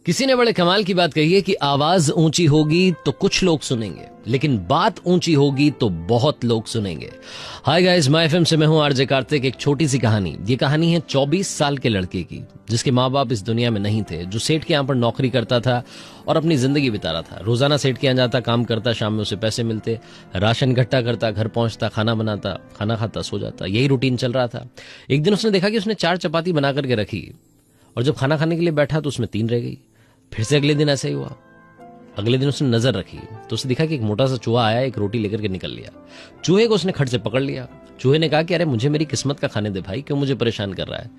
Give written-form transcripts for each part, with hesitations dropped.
किसी ने बड़े कमाल की बात कही है कि आवाज ऊंची होगी तो कुछ लोग सुनेंगे, लेकिन बात ऊंची होगी तो बहुत लोग सुनेंगे। हाय गाइस, माय एफएम से मैं हूं आरजे कार्तिक। एक छोटी सी कहानी। ये कहानी है 24 साल के लड़के की जिसके माँ बाप इस दुनिया में नहीं थे, जो सेठ के यहाँ पर नौकरी करता था और अपनी जिंदगी बिता रहा था। रोजाना सेठ के यहाँ जाता, काम करता, शाम में उसे पैसे मिलते, राशन इकट्ठा करता, घर पहुंचता, खाना बनाता, खाना खाता, सो जाता। यही रूटीन चल रहा था। एक दिन उसने देखा कि उसने 4 चपाती बना करके रखी और जब खाना खाने के लिए बैठा तो उसमें 3 रह गई। फिर से अगले दिन ऐसा ही हुआ। अगले दिन उसने नजर रखी तो उसे दिखा कि एक मोटा सा चूहा आया, एक रोटी लेकर के निकल लिया। चूहे को उसने खट से पकड़ लिया। चूहे ने कहा कि अरे मुझे मेरी किस्मत का खाने दे भाई, क्यों मुझे परेशान कर रहा है।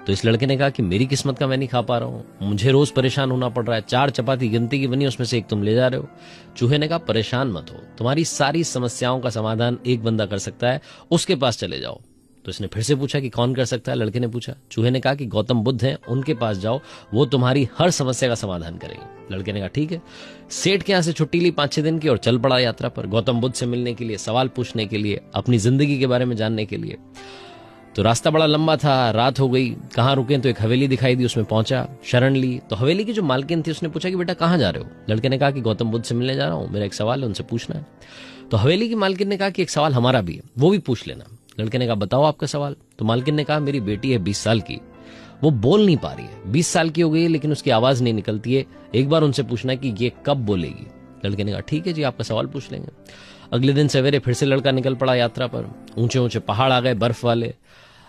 तो इस लड़के ने कहा कि मेरी किस्मत का मैं नहीं खा पा रहा हूं, मुझे रोज परेशान होना पड़ रहा है। 4 चपाती गिनती की बनी, उसमें से एक तुम ले जा रहे हो। चूहे ने कहा परेशान मत हो, तुम्हारी सारी समस्याओं का समाधान एक बंदा कर सकता है, उसके पास चले जाओ। तो इसने फिर से पूछा कि कौन कर सकता है। लड़के ने पूछा। चूहे ने कहा कि गौतम बुद्ध हैं, उनके पास जाओ, वो तुम्हारी हर समस्या का समाधान करेंगे। लड़के ने कहा ठीक है। सेठ के यहां से छुट्टी ली 5-6 दिन की और चल पड़ा यात्रा पर, गौतम बुद्ध से मिलने के लिए, सवाल पूछने के लिए, अपनी जिंदगी के बारे में जानने के लिए। तो रास्ता बड़ा लंबा था, रात हो गई। कहां रुके तो एक हवेली दिखाई दी, उसमें पहुंचा, शरण ली। तो हवेली की जो मालकिन थी उसने पूछा कि बेटा कहां जा रहे हो। लड़के ने कहा कि गौतम बुद्ध से मिलने जा रहा हूं, मेरा एक सवाल है, उनसे पूछना है। तो हवेली की मालकिन ने कहा कि एक सवाल हमारा भी है, वो भी पूछ लेना। लड़के ने कहा बताओ आपका सवाल। तो मालकिन ने कहा मेरी बेटी है 20 साल की, वो बोल नहीं पा रही है, 20 साल की हो गई है लेकिन उसकी आवाज नहीं निकलती है, एक बार उनसे पूछना है कि ये कब बोलेगी। लड़के ने कहा ठीक है जी, आपका सवाल पूछ लेंगे। अगले दिन सवेरे फिर से लड़का निकल पड़ा यात्रा पर। ऊंचे ऊंचे पहाड़ आ गए, बर्फ वाले।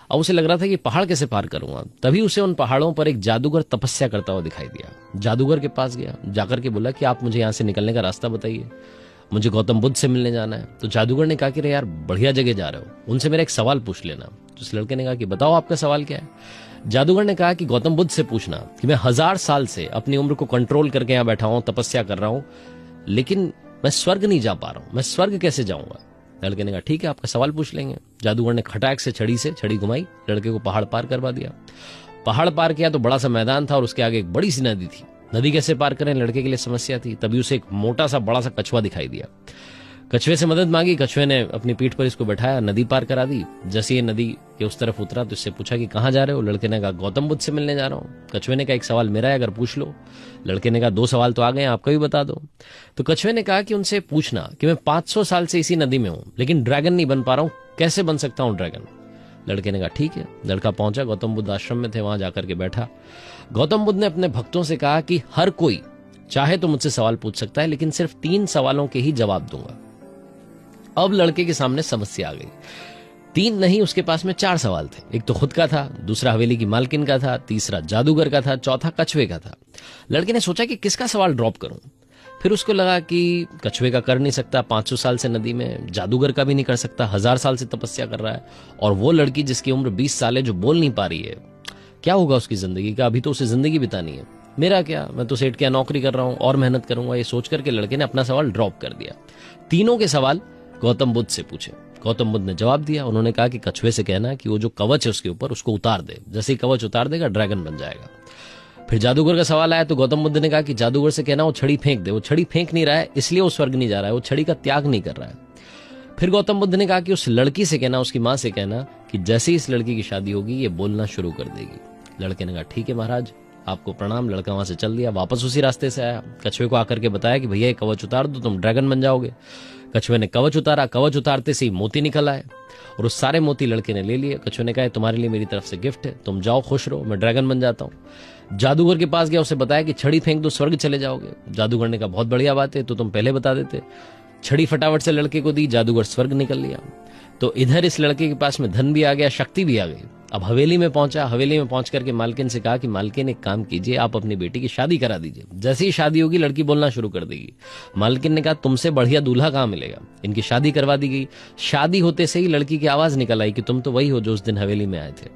अब उसे लग रहा था कि पहाड़ कैसे पार करूंगा। तभी उसे उन पहाड़ों पर एक जादूगर तपस्या करता हुआ दिखाई दिया। जादूगर के पास गया, जाकर के बोला कि आप मुझे यहां से निकलने का रास्ता बताइए, मुझे गौतम बुद्ध से मिलने जाना है। तो जादूगर ने कहा कि रे यार बढ़िया जगह जा रहे हो, उनसे मेरा एक सवाल पूछ लेना। तो उस लड़के ने कहा कि बताओ आपका सवाल क्या है। जादूगर ने कहा कि गौतम बुद्ध से पूछना कि मैं 1000 साल से अपनी उम्र को कंट्रोल करके यहां बैठा हूं, तपस्या कर रहा हूं, लेकिन मैं स्वर्ग नहीं जा पा रहा हूं, मैं स्वर्ग कैसे जाऊंगा। लड़के ने कहा ठीक है, आपका सवाल पूछ लेंगे। जादूगर ने खटाक से छड़ी घुमाई, लड़के को पहाड़ पार करवा दिया। पहाड़ पार किया तो बड़ा सा मैदान था और उसके आगे एक बड़ी सी नदी थी। नदी कैसे पार करें, लड़के के लिए समस्या थी। तभी उसे एक मोटा सा बड़ा सा कछुआ दिखाई दिया। कछुए से मदद मांगी, कछुए ने अपनी पीठ पर इसको बैठाया, नदी पार करा दी। जैसे ये नदी के उस तरफ उतरा तो इससे पूछा कि कहां जा रहे हो। लड़के ने कहा गौतम बुद्ध से मिलने जा रहा हूं। कछुए ने कहा एक सवाल मेरा है, अगर पूछ लो। लड़के ने कहा 2 सवाल तो आ गए, आपका भी बता दो। तो कछुए ने कहा कि उनसे पूछना कि मैं 500 साल से इसी नदी में हूं, लेकिन ड्रैगन नहीं बन पा रहा हूं, कैसे बन सकता हूं ड्रैगन। लड़के ने कहा ठीक है। लड़का पहुंचा, गौतम बुद्ध आश्रम में थे, वहां जाकर के बैठा। गौतम बुद्ध ने अपने भक्तों से कहा कि हर कोई चाहे तो मुझसे सवाल पूछ सकता है, लेकिन सिर्फ 3 सवालों के ही जवाब दूंगा। अब लड़के के सामने समस्या आ गई। 3 नहीं, उसके पास में 4 सवाल थे। एक तो खुद का था, दूसरा हवेली की मालकिन का था, तीसरा जादूगर का था, चौथा कछुए का था। लड़के ने सोचा कि किसका सवाल ड्रॉप करूं। फिर उसको लगा कि कछुए का कर नहीं सकता, 500 साल से नदी में, जादूगर का भी नहीं कर सकता, 1000 साल से तपस्या कर रहा है, और वो लड़की जिसकी उम्र 20 साल है, जो बोल नहीं पा रही है, क्या होगा उसकी जिंदगी का। अभी तो उसे जिंदगी बितानी है, मेरा क्या, मैं तो सेठ के यहाँ नौकरी कर रहा हूं और मेहनत करूंगा। ये सोच करके लड़के ने अपना सवाल ड्रॉप कर दिया। तीनों के सवाल गौतम बुद्ध से पूछे। गौतम बुद्ध ने जवाब दिया। उन्होंने कहा कि कछुए से कहना कि वो जो कवच है उसके ऊपर, उसको उतार दे, जैसे ही कवच उतार देगा ड्रैगन बन जाएगा। फिर जादूगर का सवाल आया तो गौतम बुद्ध ने कहा कि जादूगर से कहना वो छड़ी फेंक दे। वो छड़ी फेंक नहीं रहा है, इसलिए वो स्वर्ग नहीं जा रहा है, वो छड़ी का त्याग नहीं कर रहा है। फिर गौतम बुद्ध ने कहा कि उस लड़की से कहना, उसकी मां से कहना कि जैसे ही इस लड़की की शादी होगी ये बोलना शुरू कर देगी। लड़के ने कहा ठीक है महाराज, आपको प्रणाम। लड़का वहां से चल दिया, वापस उसी रास्ते से आया। कछुए को आकर के बताया कि भैया ये कवच उतार दो, तुम ड्रैगन बन जाओगे। कछुए ने कवच उतारा, कवच उतारते से ही मोती निकल आए और उस सारे मोती लड़के ने ले लिए। कछुए ने कहा तुम्हारे लिए मेरी तरफ से गिफ्ट है, तुम जाओ खुश रहो, मैं ड्रैगन बन जाता हूं। जादूगर के पास गया, उसे बताया कि छड़ी फेंक दो, स्वर्ग चले जाओगे। जादूगर ने कहा बहुत बढ़िया बात है, तो तुम पहले बता देते। छड़ी फटाफट से लड़के को दी, जादूगर स्वर्ग निकल लिया। तो इधर इस लड़के के पास में धन भी आ गया, शक्ति भी आ गई। अब हवेली में पहुंचा। हवेली में पहुंच करके मालकिन से कहा कि मालकिन एक काम कीजिए, आप अपनी बेटी की शादी करा दीजिए, जैसे ही शादी होगी लड़की बोलना शुरू कर देगी। मालकिन ने कहा तुमसे बढ़िया दूल्हा कहां मिलेगा। इनकी शादी करवा दी गई। शादी होते से ही लड़की की आवाज निकल आई कि तुम तो वही हो जो उस दिन हवेली में आए थे।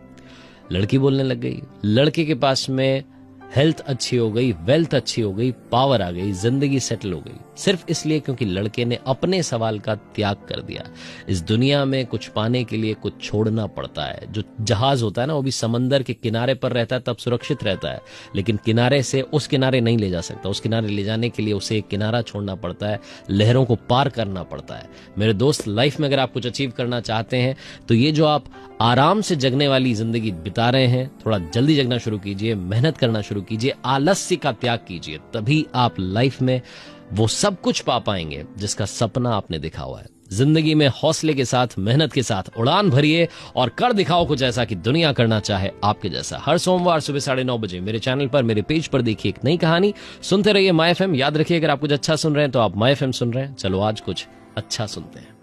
लड़की बोलने लग गई। लड़के के पास में हेल्थ अच्छी हो गई, वेल्थ अच्छी हो गई, पावर आ गई, जिंदगी सेटल हो गई। सिर्फ इसलिए क्योंकि लड़के ने अपने सवाल का त्याग कर दिया। इस दुनिया में कुछ पाने के लिए कुछ छोड़ना पड़ता है। जो जहाज होता है ना, वो भी समंदर के किनारे पर रहता है तब सुरक्षित रहता है, लेकिन किनारे से उस किनारे नहीं ले जा सकता। उस किनारे ले जाने के लिए उसे एक किनारा छोड़ना पड़ता है, लहरों को पार करना पड़ता है। मेरे दोस्त, लाइफ में अगर आप कुछ अचीव करना चाहते हैं तो ये जो आप आराम से जगने वाली जिंदगी बिता रहे हैं, थोड़ा जल्दी जगना शुरू कीजिए, मेहनत करना शुरू कीजिए, आलस्य का त्याग कीजिए। तभी आप लाइफ में वो सब कुछ पा पाएंगे जिसका सपना आपने देखा हुआ है। जिंदगी में हौसले के साथ, मेहनत के साथ उड़ान भरिए और कर दिखाओ कुछ ऐसा कि दुनिया करना चाहे आपके जैसा। हर सोमवार सुबह 9:30 बजे मेरे चैनल पर, मेरे पेज पर देखिए एक नई कहानी। सुनते रहिए माय एफएम। याद रखिए, अगर आप कुछ अच्छा सुन रहे हैं तो आप माय एफएम सुन रहे हैं। चलो आज कुछ अच्छा सुनते हैं।